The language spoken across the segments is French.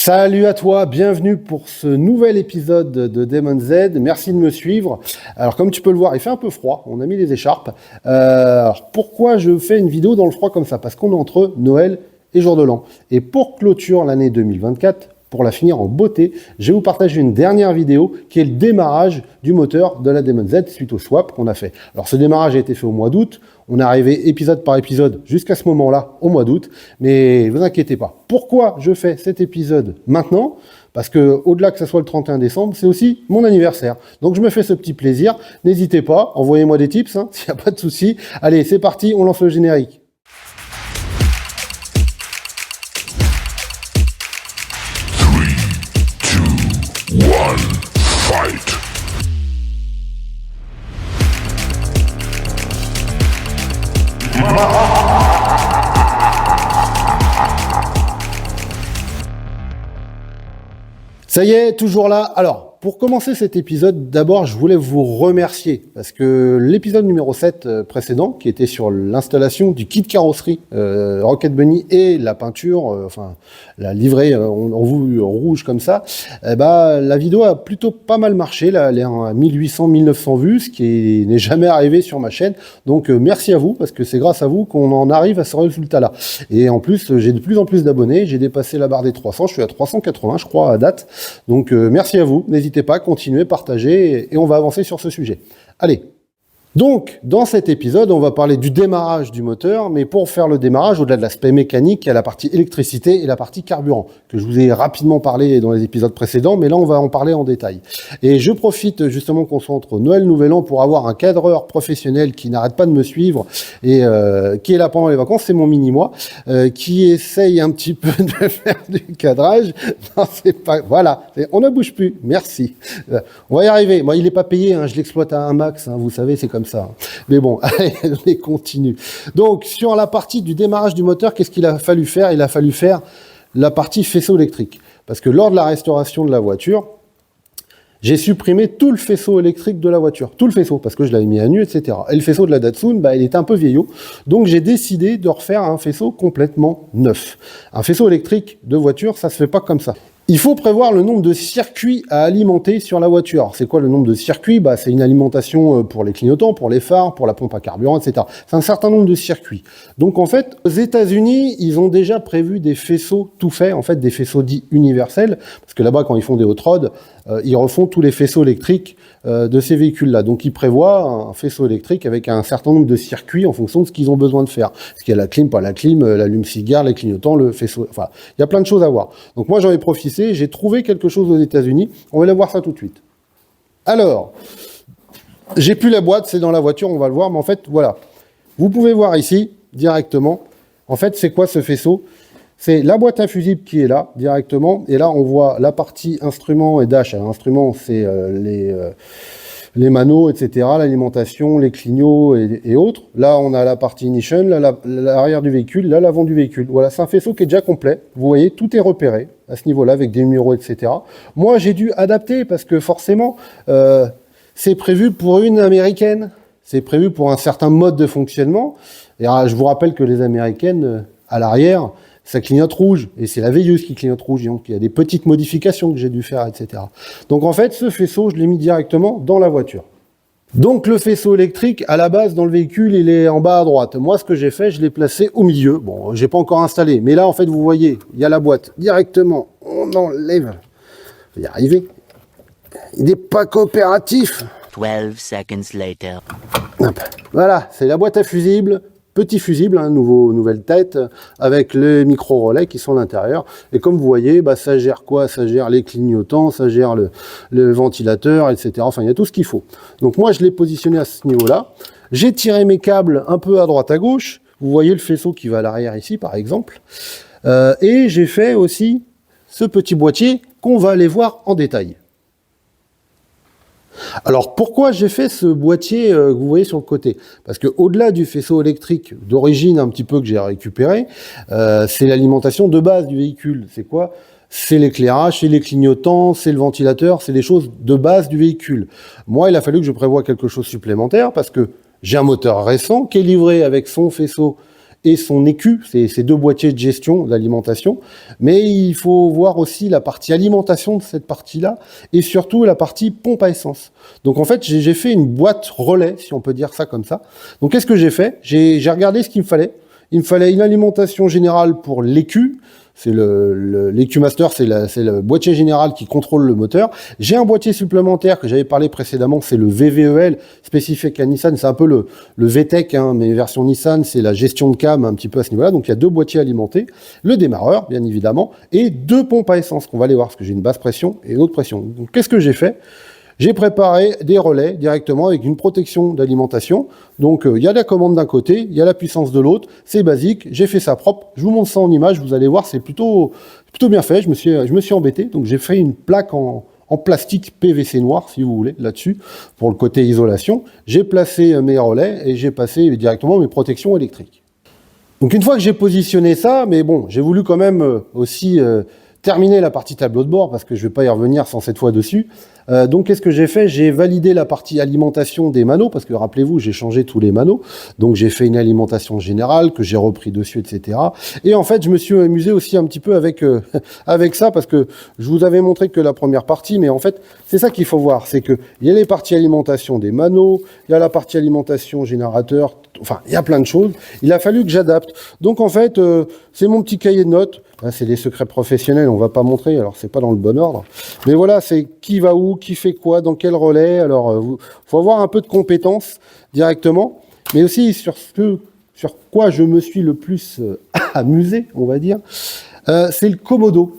Salut à toi, bienvenue pour ce nouvel épisode de Demon Z. Merci de me suivre. Alors comme tu peux le voir, il fait un peu froid, on a mis les écharpes. Alors pourquoi je fais une vidéo dans le froid comme ça? Parce qu'on est entre Noël et Jour de l'An. Et pour clôture l'année 2024, pour la finir en beauté, je vais vous partager une dernière vidéo qui est le démarrage du moteur de la Demon Z suite au swap qu'on a fait. Alors ce démarrage a été fait au mois d'août, on est arrivé épisode par épisode jusqu'à ce moment-là, au mois d'août, mais ne vous inquiétez pas. Pourquoi je fais cet épisode maintenant? Parce que au-delà que ce soit le 31 décembre, c'est aussi mon anniversaire. Donc je me fais ce petit plaisir. N'hésitez pas, envoyez-moi des tips, s'il n'y a pas de souci. Allez, c'est parti, on lance le générique. Ça y est, toujours là. Alors, pour commencer cet épisode, d'abord, je voulais vous remercier parce que l'épisode numéro 7 précédent, qui était sur l'installation du kit carrosserie Rocket Bunny et la peinture, enfin la livrée en vue rouge comme ça, la vidéo a plutôt pas mal marché. Là, elle est à 1800-1900 vues, ce qui n'est jamais arrivé sur ma chaîne. Donc, merci à vous parce que c'est grâce à vous qu'on en arrive à ce résultat-là. Et en plus, j'ai de plus en plus d'abonnés. J'ai dépassé la barre des 300. Je suis à 380, je crois, à date. Donc, merci à vous. N'hésitez pas à continuer, partager et on va avancer sur ce sujet. Allez. Donc, dans cet épisode, on va parler du démarrage du moteur, mais pour faire le démarrage, au-delà de l'aspect mécanique, il y a la partie électricité et la partie carburant, que je vous ai rapidement parlé dans les épisodes précédents, mais là, on va en parler en détail. Et je profite justement qu'on soit entre Noël et Nouvel An pour avoir un cadreur professionnel qui n'arrête pas de me suivre et qui est là pendant les vacances, c'est mon mini-moi, qui essaye un petit peu de faire du cadrage. Non, c'est pas... Voilà, on ne bouge plus, merci. On va y arriver. Moi, il n'est pas payé, je l'exploite à un max, vous savez, c'est comme ça. Mais bon, allez, on continue. Donc, sur la partie du démarrage du moteur, qu'est-ce qu'il a fallu faire? Il a fallu faire la partie faisceau électrique. Parce que lors de la restauration de la voiture, j'ai supprimé tout le faisceau électrique de la voiture. Tout le faisceau, parce que je l'avais mis à nu, etc. Et le faisceau de la Datsun, il était un peu vieillot. Donc, j'ai décidé de refaire un faisceau complètement neuf. Un faisceau électrique de voiture, ça se fait pas comme ça. Il faut prévoir le nombre de circuits à alimenter sur la voiture. C'est quoi le nombre de circuits? C'est une alimentation pour les clignotants, pour les phares, pour la pompe à carburant, etc. C'est un certain nombre de circuits. Donc en fait, aux États-Unis, ils ont déjà prévu des faisceaux tout faits, en fait des faisceaux dits universels, parce que là-bas, quand ils font des hot rods, ils refont tous les faisceaux électriques de ces véhicules-là. Donc ils prévoient un faisceau électrique avec un certain nombre de circuits en fonction de ce qu'ils ont besoin de faire. Parce qu'il y a la clim, pas la clim, l'allume-cigare, les clignotants, le faisceau... Enfin, il y a plein de choses à voir. Donc moi, j'en ai profité, j'ai trouvé quelque chose aux États-Unis. On va aller voir ça tout de suite. Alors, j'ai plus la boîte, c'est dans la voiture, on va le voir. Mais en fait, voilà. Vous pouvez voir ici, directement. En fait, c'est quoi ce faisceau? C'est la boîte infusible qui est là, directement. Et là, on voit la partie instrument et dash. Alors, instrument, c'est les manos, etc., l'alimentation, les clignots et autres. Là, on a la partie ignition, là, l'arrière du véhicule, là, l'avant du véhicule. Voilà, c'est un faisceau qui est déjà complet. Vous voyez, tout est repéré à ce niveau-là, avec des numéros, etc. Moi, j'ai dû adapter parce que forcément, c'est prévu pour une américaine. C'est prévu pour un certain mode de fonctionnement. Et alors, je vous rappelle que les américaines, à l'arrière, ça clignote rouge, et c'est la veilleuse qui clignote rouge, donc il y a des petites modifications que j'ai dû faire, etc. Donc en fait, ce faisceau, je l'ai mis directement dans la voiture. Donc le faisceau électrique, à la base, dans le véhicule, il est en bas à droite. Moi, ce que j'ai fait, je l'ai placé au milieu. Bon, j'ai pas encore installé, mais là, en fait, vous voyez, il y a la boîte. Directement, on enlève. Je vais y arriver. Il n'est pas coopératif. 12 seconds later. Hop. Voilà, c'est la boîte à fusibles. Petit fusible, nouvelle tête, avec les micro-relais qui sont à l'intérieur. Et comme vous voyez, ça gère quoi? Ça gère les clignotants, ça gère le ventilateur, etc. Enfin, il y a tout ce qu'il faut. Donc moi, je l'ai positionné à ce niveau-là. J'ai tiré mes câbles un peu à droite, à gauche. Vous voyez le faisceau qui va à l'arrière ici, par exemple. Et j'ai fait aussi ce petit boîtier qu'on va aller voir en détail. Alors pourquoi j'ai fait ce boîtier que vous voyez sur le côté? Parce que au-delà du faisceau électrique d'origine un petit peu que j'ai récupéré, c'est l'alimentation de base du véhicule. C'est quoi? C'est l'éclairage, c'est les clignotants, c'est le ventilateur, c'est les choses de base du véhicule. Moi, il a fallu que je prévoie quelque chose supplémentaire parce que j'ai un moteur récent qui est livré avec son faisceau et son écu, c'est ces deux boîtiers de gestion d'alimentation. Mais il faut voir aussi la partie alimentation de cette partie-là et surtout la partie pompe à essence. Donc en fait, j'ai fait une boîte relais, si on peut dire ça comme ça. Donc qu'est-ce que j'ai fait? J'ai regardé ce qu'il me fallait. Il me fallait une alimentation générale pour l'écu. C'est l'EQ Master, c'est le boîtier général qui contrôle le moteur. J'ai un boîtier supplémentaire que j'avais parlé précédemment, c'est le VVEL, spécifique à Nissan. C'est un peu le VTEC, hein, mais version Nissan, c'est la gestion de cam un petit peu à ce niveau-là. Donc il y a deux boîtiers alimentés, le démarreur, bien évidemment, et deux pompes à essence qu'on va aller voir, parce que j'ai une basse pression et une haute pression. Donc qu'est-ce que j'ai fait? J'ai préparé des relais directement avec une protection d'alimentation. Donc, il y a la commande d'un côté, il y a la puissance de l'autre. C'est basique. J'ai fait ça propre. Je vous montre ça en image. Vous allez voir, c'est plutôt bien fait. Je me suis embêté. Donc, j'ai fait une plaque en plastique PVC noir, si vous voulez, là-dessus, pour le côté isolation. J'ai placé mes relais et j'ai passé directement mes protections électriques. Donc, une fois que j'ai positionné ça, mais bon, j'ai voulu quand même aussi terminer la partie tableau de bord parce que je ne vais pas y revenir sans cette fois dessus. Donc, qu'est-ce que j'ai fait? J'ai validé la partie alimentation des manos, parce que rappelez-vous, j'ai changé tous les manos. Donc, j'ai fait une alimentation générale que j'ai repris dessus, etc. Et en fait, je me suis amusé aussi un petit peu avec avec ça, parce que je vous avais montré que la première partie, mais en fait, c'est ça qu'il faut voir, c'est que il y a les parties alimentation des manos, il y a la partie alimentation générateur, enfin, il y a plein de choses. Il a fallu que j'adapte. Donc, en fait, c'est mon petit cahier de notes. Là, c'est des secrets professionnels, on va pas montrer, alors c'est pas dans le bon ordre. Mais voilà, c'est qui va où, qui fait quoi, dans quel relais. Alors, faut avoir un peu de compétences directement, mais aussi sur quoi je me suis le plus amusé, on va dire, c'est le Komodo.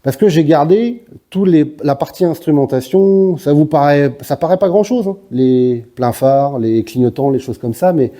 Parce que j'ai gardé la partie instrumentation, ça paraît pas grand-chose, hein, les pleins phares, les clignotants, les choses comme ça, mais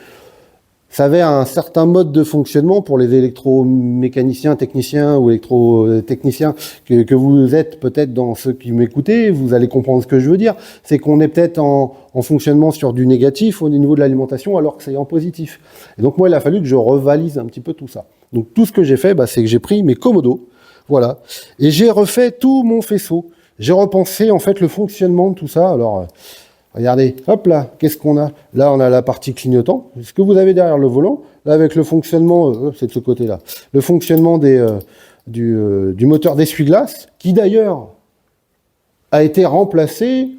ça avait un certain mode de fonctionnement pour les électromécaniciens, techniciens ou électrotechniciens que vous êtes peut-être dans ceux qui m'écoutez, vous allez comprendre ce que je veux dire. C'est qu'on est peut-être en fonctionnement sur du négatif au niveau de l'alimentation alors que c'est en positif. Et donc moi, il a fallu que je revalise un petit peu tout ça. Donc tout ce que j'ai fait, c'est que j'ai pris mes Komodo, voilà, et j'ai refait tout mon faisceau. J'ai repensé en fait le fonctionnement de tout ça. Alors regardez, hop là, qu'est-ce qu'on a? Là, on a la partie clignotant. Ce que vous avez derrière le volant, là, avec le fonctionnement, c'est de ce côté-là, le fonctionnement du moteur d'essuie-glace, qui d'ailleurs a été remplacé.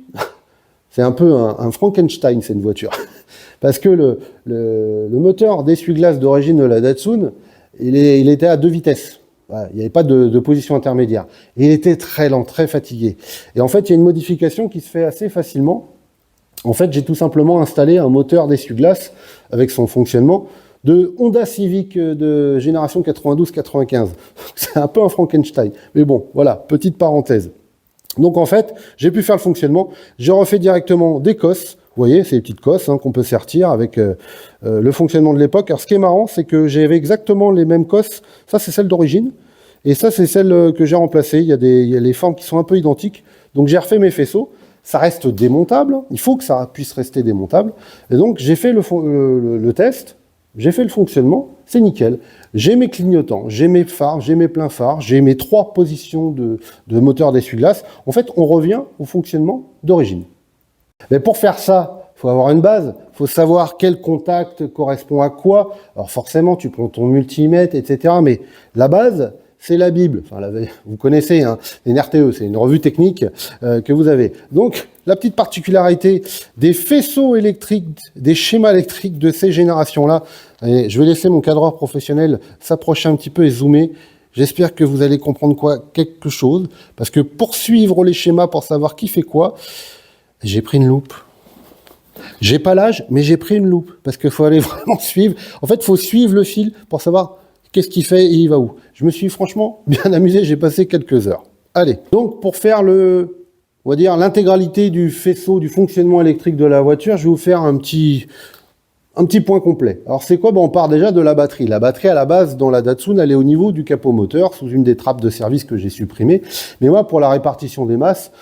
C'est un peu un Frankenstein, cette voiture. Parce que le moteur d'essuie-glace d'origine de la Datsun, il était à 2 vitesses. Voilà, il n'y avait pas de position intermédiaire. Et il était très lent, très fatigué. Et en fait, il y a une modification qui se fait assez facilement. En fait, j'ai tout simplement installé un moteur d'essuie-glace avec son fonctionnement de Honda Civic de génération 92-95. C'est un peu un Frankenstein. Mais bon, voilà, petite parenthèse. Donc en fait, j'ai pu faire le fonctionnement. J'ai refait directement des cosses. Vous voyez, c'est des petites cosses qu'on peut sertir avec le fonctionnement de l'époque. Alors ce qui est marrant, c'est que j'avais exactement les mêmes cosses. Ça, c'est celle d'origine. Et ça, c'est celle que j'ai remplacée. Il y a les formes qui sont un peu identiques. Donc j'ai refait mes faisceaux. Ça reste démontable, il faut que ça puisse rester démontable. Et donc, j'ai fait le test, j'ai fait le fonctionnement, c'est nickel. J'ai mes clignotants, j'ai mes phares, j'ai mes pleins phares, j'ai mes 3 positions de moteur d'essuie-glace. En fait, on revient au fonctionnement d'origine. Mais pour faire ça, il faut avoir une base, il faut savoir quel contact correspond à quoi. Alors forcément, tu prends ton multimètre, etc. Mais la base, c'est la Bible. Enfin, vous connaissez, hein, une RTE, c'est une revue technique que vous avez. Donc, la petite particularité des faisceaux électriques, des schémas électriques de ces générations-là. Allez, je vais laisser mon cadreur professionnel s'approcher un petit peu et zoomer. J'espère que vous allez comprendre quelque chose. Parce que pour suivre les schémas, pour savoir qui fait quoi, j'ai pris une loupe. J'ai pas l'âge, mais j'ai pris une loupe. Parce qu'il faut aller vraiment suivre. En fait, il faut suivre le fil pour savoir qu'est-ce qu'il fait et il va où. Je me suis franchement bien amusé, j'ai passé quelques heures. Allez, donc pour faire on va dire l'intégralité du faisceau, du fonctionnement électrique de la voiture, je vais vous faire un petit point complet. Alors c'est quoi? On part déjà de la batterie. La batterie à la base dans la Datsun, elle est au niveau du capot moteur, sous une des trappes de service que j'ai supprimées. Mais moi, pour la répartition des masses,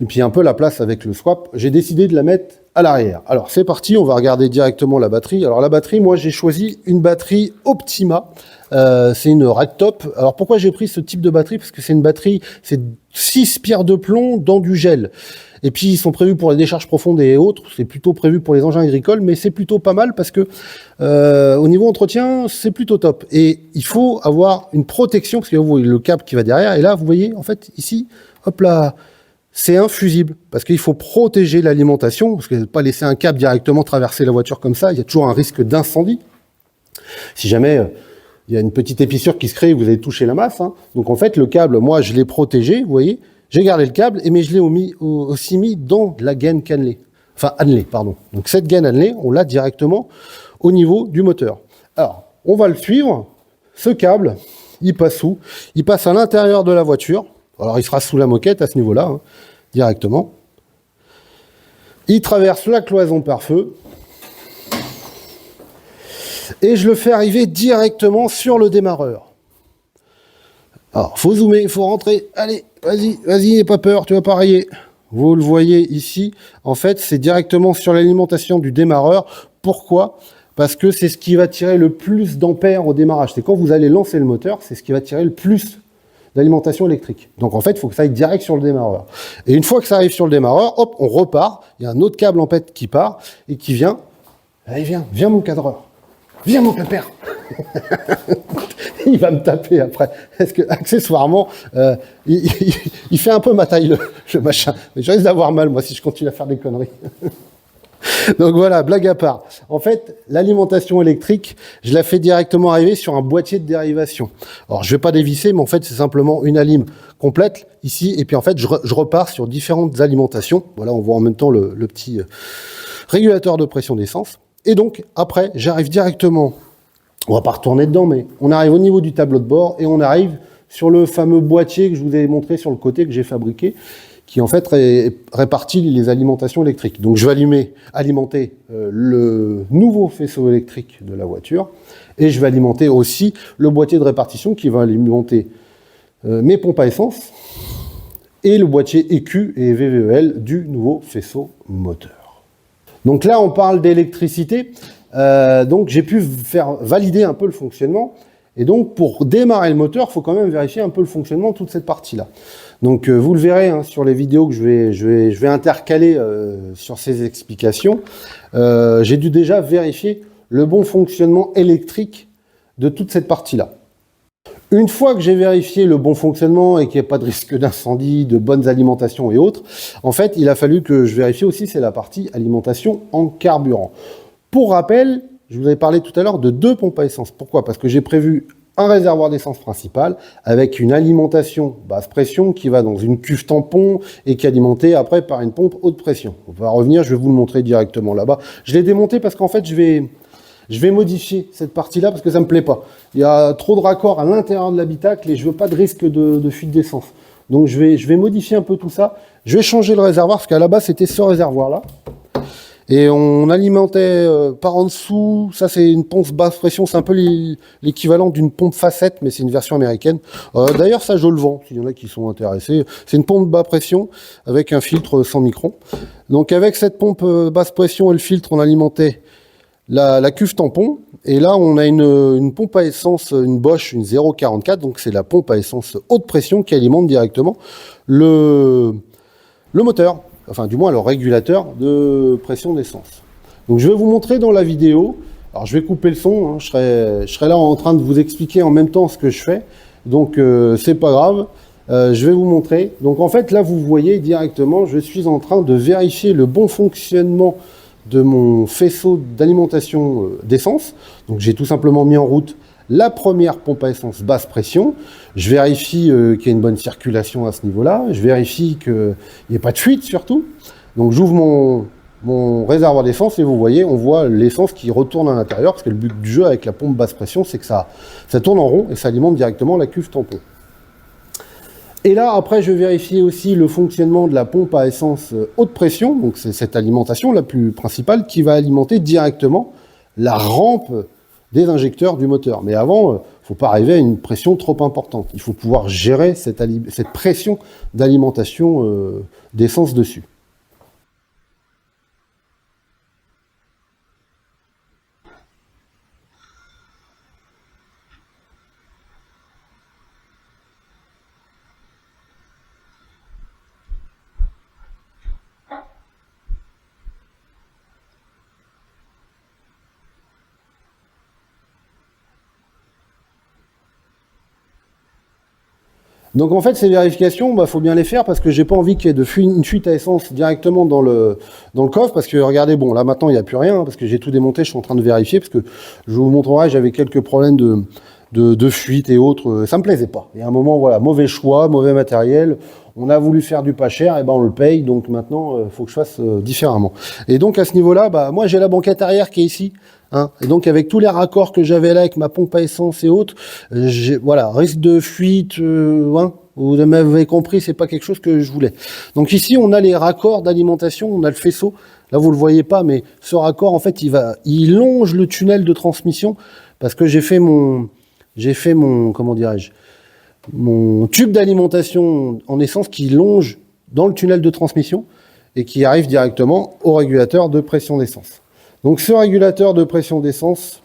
et puis un peu la place avec le swap, j'ai décidé de la mettre à l'arrière. Alors c'est parti, on va regarder directement la batterie. Alors la batterie, moi j'ai choisi une batterie Optima, c'est une ragtop. Alors pourquoi j'ai pris ce type de batterie? Parce que c'est une batterie, c'est 6 pierres de plomb dans du gel. Et puis ils sont prévus pour les décharges profondes et autres, c'est plutôt prévu pour les engins agricoles, mais c'est plutôt pas mal parce que au niveau entretien, c'est plutôt top. Et il faut avoir une protection, parce que vous voyez le câble qui va derrière, et là vous voyez en fait ici, hop là, c'est infusible, parce qu'il faut protéger l'alimentation, parce que ne pas laisser un câble directement traverser la voiture comme ça, il y a toujours un risque d'incendie. Si jamais il y a une petite épissure qui se crée, vous allez toucher la masse. Hein. Donc en fait, le câble, moi je l'ai protégé, vous voyez, j'ai gardé le câble, mais je l'ai aussi mis dans la gaine cannelée. Enfin, annelée, pardon. Donc cette gaine annelée, on l'a directement au niveau du moteur. Alors, on va le suivre. Ce câble, il passe où? Il passe à l'intérieur de la voiture. Alors, il sera sous la moquette à ce niveau-là, hein, directement. Il traverse la cloison pare-feu. Et je le fais arriver directement sur le démarreur. Alors, faut zoomer, il faut rentrer. Allez, vas-y, n'aie pas peur, tu vas pas rayer. Vous le voyez ici, en fait, c'est directement sur l'alimentation du démarreur. Pourquoi? Parce que c'est ce qui va tirer le plus d'ampères au démarrage. C'est quand vous allez lancer le moteur, c'est ce qui va tirer le plus d'alimentation électrique. Donc en fait, il faut que ça aille direct sur le démarreur. Et une fois que ça arrive sur le démarreur, hop, on repart. Il y a un autre câble en fait qui part et qui vient. Allez, viens mon cadreur. Viens mon pépère. Il va me taper après. Parce que accessoirement, il fait un peu ma taille le machin. Mais je risque d'avoir mal moi si je continue à faire des conneries. Donc voilà, blague à part. En fait, l'alimentation électrique, je la fais directement arriver sur un boîtier de dérivation. Alors, je vais pas dévisser, mais en fait, c'est simplement une alim complète ici. Et puis, en fait, je repars sur différentes alimentations. Voilà, on voit en même temps le petit régulateur de pression d'essence. Et donc, après, j'arrive directement, on va pas retourner dedans, mais on arrive au niveau du tableau de bord et on arrive sur le fameux boîtier que je vous ai montré sur le côté que j'ai fabriqué, qui en fait répartit les alimentations électriques. Donc je vais alimenter le nouveau faisceau électrique de la voiture et je vais alimenter aussi le boîtier de répartition qui va alimenter mes pompes à essence et le boîtier EQ et VVEL du nouveau faisceau moteur. Donc là on parle d'électricité, donc j'ai pu faire valider un peu le fonctionnement. Et donc, pour démarrer le moteur, il faut quand même vérifier un peu le fonctionnement de toute cette partie-là. Donc, vous le verrez hein, sur les vidéos que je vais intercaler sur ces explications. J'ai dû déjà vérifier le bon fonctionnement électrique de toute cette partie-là. Une fois que j'ai vérifié le bon fonctionnement et qu'il n'y a pas de risque d'incendie, de bonnes alimentations et autres, en fait, il a fallu que je vérifie aussi, c'est la partie alimentation en carburant. Pour rappel, je vous avais parlé tout à l'heure de 2 pompes à essence. Pourquoi? Parce que j'ai prévu un réservoir d'essence principal avec une alimentation basse pression qui va dans une cuve tampon et qui est alimentée après par une pompe haute pression. On va revenir, je vais vous le montrer directement là-bas. Je l'ai démonté parce qu'en fait, je vais modifier cette partie-là parce que ça me plaît pas. Il y a trop de raccords à l'intérieur de l'habitacle et je veux pas de risque de fuite d'essence. Donc je vais modifier un peu tout ça. Je vais changer le réservoir parce qu'à la base, c'était ce réservoir-là. Et on alimentait par en dessous, ça c'est une pompe basse pression, c'est un peu l'équivalent d'une pompe facette, mais c'est une version américaine. D'ailleurs ça je le vends, s'il y en a qui sont intéressés. C'est une pompe basse pression avec un filtre 100 microns. Donc avec cette pompe basse pression et le filtre, on alimentait la cuve tampon. Et là on a une pompe à essence, une Bosch, une 044, donc c'est la pompe à essence haute pression qui alimente directement le moteur. Enfin, du moins, le régulateur de pression d'essence. Donc, je vais vous montrer dans la vidéo. Alors, je vais couper le son. Hein, je serai là en train de vous expliquer en même temps ce que je fais. Donc, c'est pas grave. Je vais vous montrer. Donc, en fait, là, vous voyez directement, je suis en train de vérifier le bon fonctionnement de mon faisceau d'alimentation d'essence. Donc, j'ai tout simplement mis en route la première pompe à essence basse pression. Je vérifie qu'il y a une bonne circulation à ce niveau-là. Je vérifie qu'il n'y ait pas de fuite surtout. Donc j'ouvre mon réservoir d'essence et vous voyez, on voit l'essence qui retourne à l'intérieur parce que le but du jeu avec la pompe basse pression, c'est que ça tourne en rond et ça alimente directement la cuve tampon. Et là, après, je vais vérifier aussi le fonctionnement de la pompe à essence haute pression. Donc c'est cette alimentation la plus principale qui va alimenter directement la rampe des injecteurs du moteur. Mais avant, faut pas arriver à une pression trop importante. Il faut pouvoir gérer cette pression d'alimentation d'essence dessus. Donc en fait, ces vérifications, faut bien les faire parce que j'ai pas envie qu'il y ait une fuite à essence directement dans le coffre, parce que regardez, bon, là maintenant il n'y a plus rien, hein, parce que j'ai tout démonté, je suis en train de vérifier, parce que je vous montrerai, j'avais quelques problèmes de fuite et autres, ça me plaisait pas. Et à un moment, voilà, mauvais choix, mauvais matériel, on a voulu faire du pas cher, et ben on le paye, donc maintenant, faut que je fasse différemment. Et donc à ce niveau-là, moi j'ai la banquette arrière qui est ici, hein, et donc avec tous les raccords que j'avais là, avec ma pompe à essence et autres, voilà, risque de fuite, hein, vous m'avez compris, c'est pas quelque chose que je voulais. Donc ici, on a les raccords d'alimentation, on a le faisceau. Là, vous le voyez pas, mais ce raccord, en fait, il longe le tunnel de transmission parce que j'ai fait mon, comment dirais-je, mon tube d'alimentation en essence qui longe dans le tunnel de transmission et qui arrive directement au régulateur de pression d'essence. Donc ce régulateur de pression d'essence,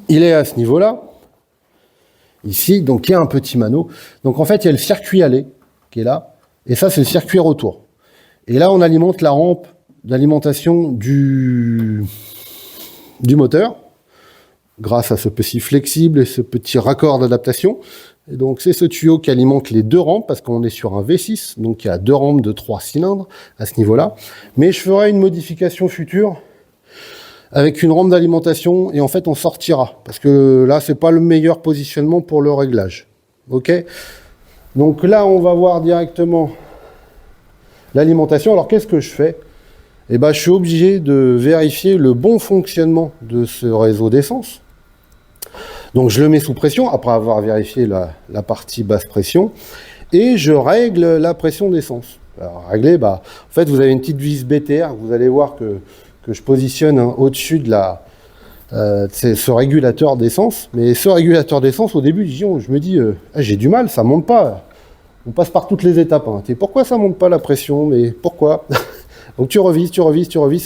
il est à ce niveau-là. Ici, donc il y a un petit mano. Donc en fait, il y a le circuit aller qui est là, et ça c'est le circuit retour. Et là, on alimente la rampe d'alimentation du moteur, grâce à ce petit flexible et ce petit raccord d'adaptation. Et donc c'est ce tuyau qui alimente les deux rampes, parce qu'on est sur un V6, donc il y a deux rampes de 3 cylindres à ce niveau-là. Mais je ferai une modification future avec une rampe d'alimentation, et en fait on sortira, parce que là c'est pas le meilleur positionnement pour le réglage. Ok, donc là on va voir directement l'alimentation. Alors qu'est-ce que je fais? Je suis obligé de vérifier le bon fonctionnement de ce réseau d'essence. Donc je le mets sous pression après avoir vérifié la partie basse pression, et je règle la pression d'essence. Alors régler, en fait vous avez une petite vis BTR, vous allez voir que je positionne au-dessus de ce régulateur d'essence. Mais ce régulateur d'essence, au début, je me dis, j'ai du mal, ça monte pas. On passe par toutes les étapes. Hein. Pourquoi ça monte pas la pression? Mais pourquoi? Donc tu revises,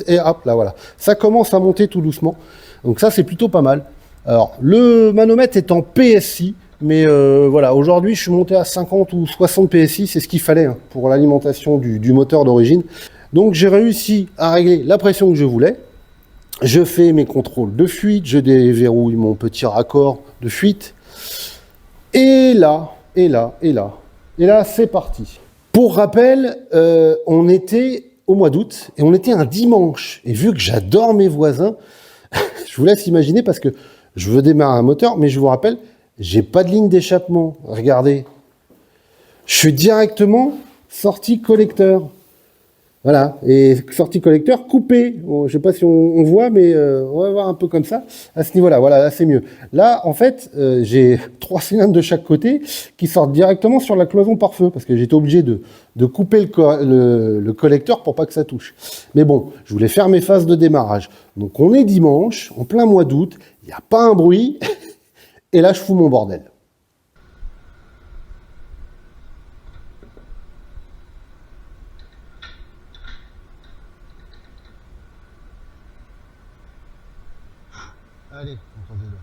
et hop, là voilà. Ça commence à monter tout doucement. Donc ça, c'est plutôt pas mal. Alors, le manomètre est en PSI, mais voilà, aujourd'hui, je suis monté à 50 ou 60 PSI, c'est ce qu'il fallait pour l'alimentation du moteur d'origine. Donc j'ai réussi à régler la pression que je voulais. Je fais mes contrôles de fuite, je déverrouille mon petit raccord de fuite. Et là, c'est parti. Pour rappel, on était au mois d'août et on était un dimanche. Et vu que j'adore mes voisins, je vous laisse imaginer, parce que je veux démarrer un moteur, mais je vous rappelle, j'ai pas de ligne d'échappement. Regardez. Je suis directement sortie collecteur. Voilà, et sortie collecteur coupée. Bon, je sais pas si on voit, mais on va voir un peu comme ça. À ce niveau-là, voilà, là c'est mieux. Là, en fait, j'ai 3 cylindres de chaque côté qui sortent directement sur la cloison pare-feu, parce que j'étais obligé de couper le collecteur pour pas que ça touche. Mais bon, je voulais faire mes phases de démarrage. Donc on est dimanche, en plein mois d'août, il n'y a pas un bruit, et là je fous mon bordel. Allez, on croise les doigts.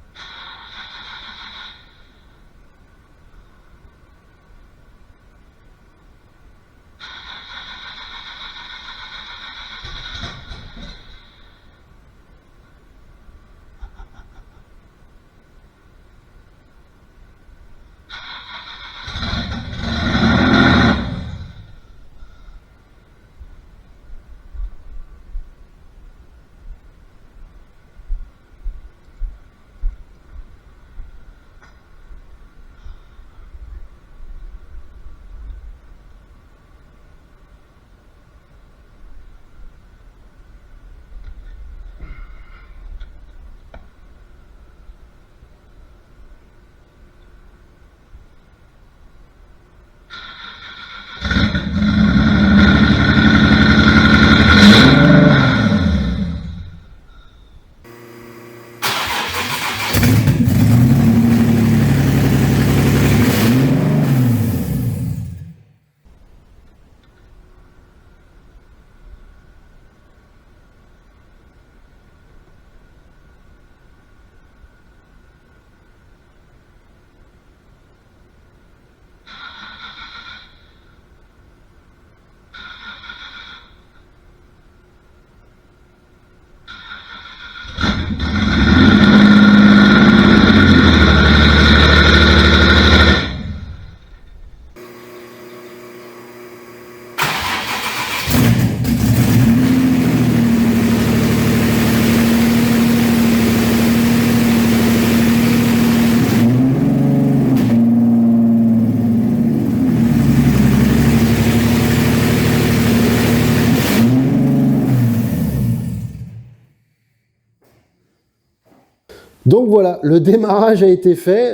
Donc voilà, le démarrage a été fait.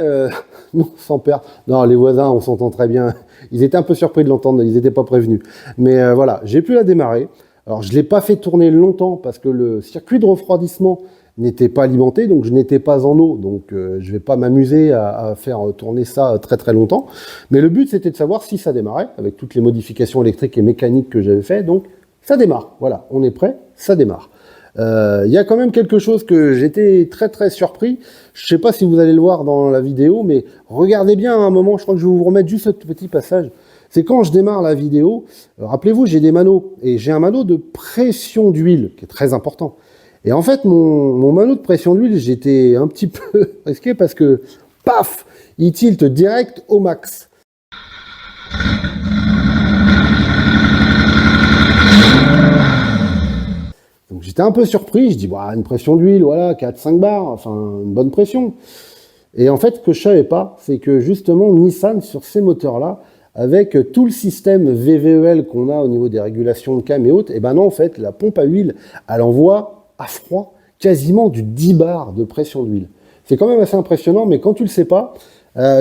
Non, sans peur. Non, les voisins, on s'entend très bien. Ils étaient un peu surpris de l'entendre, ils n'étaient pas prévenus. Mais voilà, j'ai pu la démarrer. Alors, je ne l'ai pas fait tourner longtemps parce que le circuit de refroidissement n'était pas alimenté, donc je n'étais pas en eau. Donc, je ne vais pas m'amuser à faire tourner ça très très longtemps. Mais le but, c'était de savoir si ça démarrait, avec toutes les modifications électriques et mécaniques que j'avais fait. Donc, ça démarre. Voilà, on est prêt, ça démarre. Il y a quand même quelque chose que j'étais très très surpris. Je sais pas si vous allez le voir dans la vidéo, mais regardez bien à un moment, je crois que je vais vous remettre juste ce petit passage. C'est quand je démarre la vidéo, rappelez-vous, j'ai des manots, et j'ai un manot de pression d'huile, qui est très important. Et en fait, mon manot de pression d'huile, j'étais un petit peu risqué parce que, paf, il tilte direct au max. Donc j'étais un peu surpris, je dis, bah, une pression d'huile, voilà, 4-5 bars, enfin une bonne pression. Et en fait, ce que je savais pas, c'est que justement Nissan, sur ces moteurs-là, avec tout le système VVEL qu'on a au niveau des régulations de cam et autres, et ben non, en fait, la pompe à huile, elle envoie à froid quasiment du 10 bars de pression d'huile. C'est quand même assez impressionnant, mais quand tu le sais pas,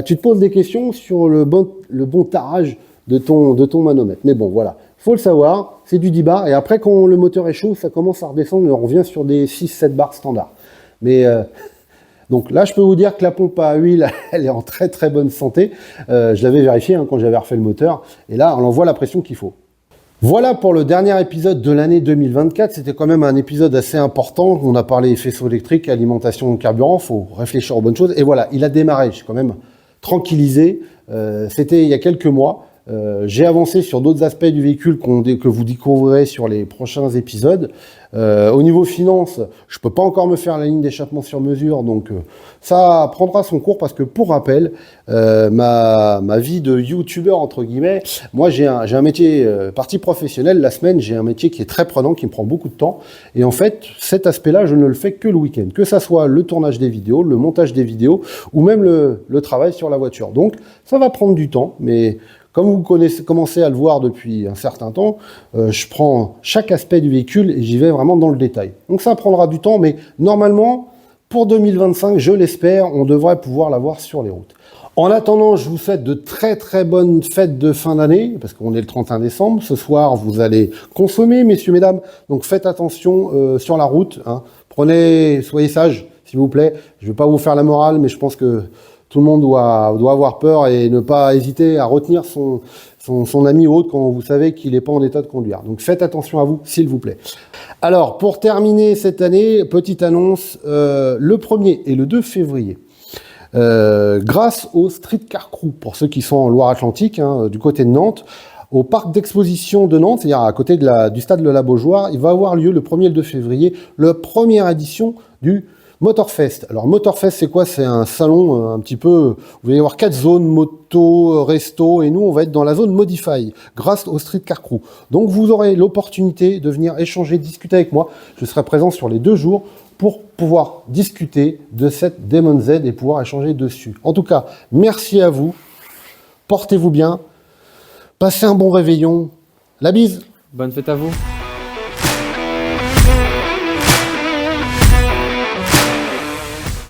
tu te poses des questions sur le bon tarage de ton manomètre. Mais bon, voilà. Faut le savoir, c'est du 10 bars, et après, quand le moteur est chaud, ça commence à redescendre, et on revient sur des 6-7 bars standards. Mais donc là, je peux vous dire que la pompe à huile, elle est en très très bonne santé. Je l'avais vérifié quand j'avais refait le moteur, et là, on envoie la pression qu'il faut. Voilà pour le dernier épisode de l'année 2024. C'était quand même un épisode assez important. On a parlé faisceau électrique, alimentation carburant, faut réfléchir aux bonnes choses. Et voilà, il a démarré, je suis quand même tranquillisé. C'était il y a quelques mois. J'ai avancé sur d'autres aspects du véhicule que vous découvrirez sur les prochains épisodes. Au niveau finance, je peux pas encore me faire la ligne d'échappement sur mesure, donc ça prendra son cours parce que pour rappel, ma vie de youtubeur entre guillemets, moi j'ai un métier partie professionnelle. La semaine, j'ai un métier qui est très prenant, qui me prend beaucoup de temps. Et en fait, cet aspect-là, je ne le fais que le week-end, que ça soit le tournage des vidéos, le montage des vidéos, ou même le travail sur la voiture. Donc, ça va prendre du temps, mais comme vous commencez à le voir depuis un certain temps, je prends chaque aspect du véhicule et j'y vais vraiment dans le détail. Donc ça prendra du temps, mais normalement, pour 2025, je l'espère, on devrait pouvoir l'avoir sur les routes. En attendant, je vous souhaite de très très bonnes fêtes de fin d'année, parce qu'on est le 31 décembre. Ce soir, vous allez consommer, messieurs, mesdames. Donc faites attention sur la route. Hein. Soyez sages, s'il vous plaît. Je ne vais pas vous faire la morale, mais je pense que tout le monde doit avoir peur et ne pas hésiter à retenir son ami ou autre quand vous savez qu'il n'est pas en état de conduire. Donc faites attention à vous, s'il vous plaît. Alors, pour terminer cette année, petite annonce, le 1er et le 2 février, grâce au Street Car Crew, pour ceux qui sont en Loire-Atlantique, hein, du côté de Nantes, au parc d'exposition de Nantes, c'est-à-dire à côté du stade de la Beaujoire, il va avoir lieu le 1er et le 2 février, la première édition du Motorfest. Alors Motorfest, c'est quoi? C'est un salon un petit peu, vous allez avoir 4 zones, moto, resto, et nous on va être dans la zone Modify, grâce au Street Car Crew. Donc vous aurez l'opportunité de venir échanger, discuter avec moi. Je serai présent sur les 2 jours pour pouvoir discuter de cette Demon Z et pouvoir échanger dessus. En tout cas, merci à vous, portez-vous bien, passez un bon réveillon, la bise. Bonne fête à vous.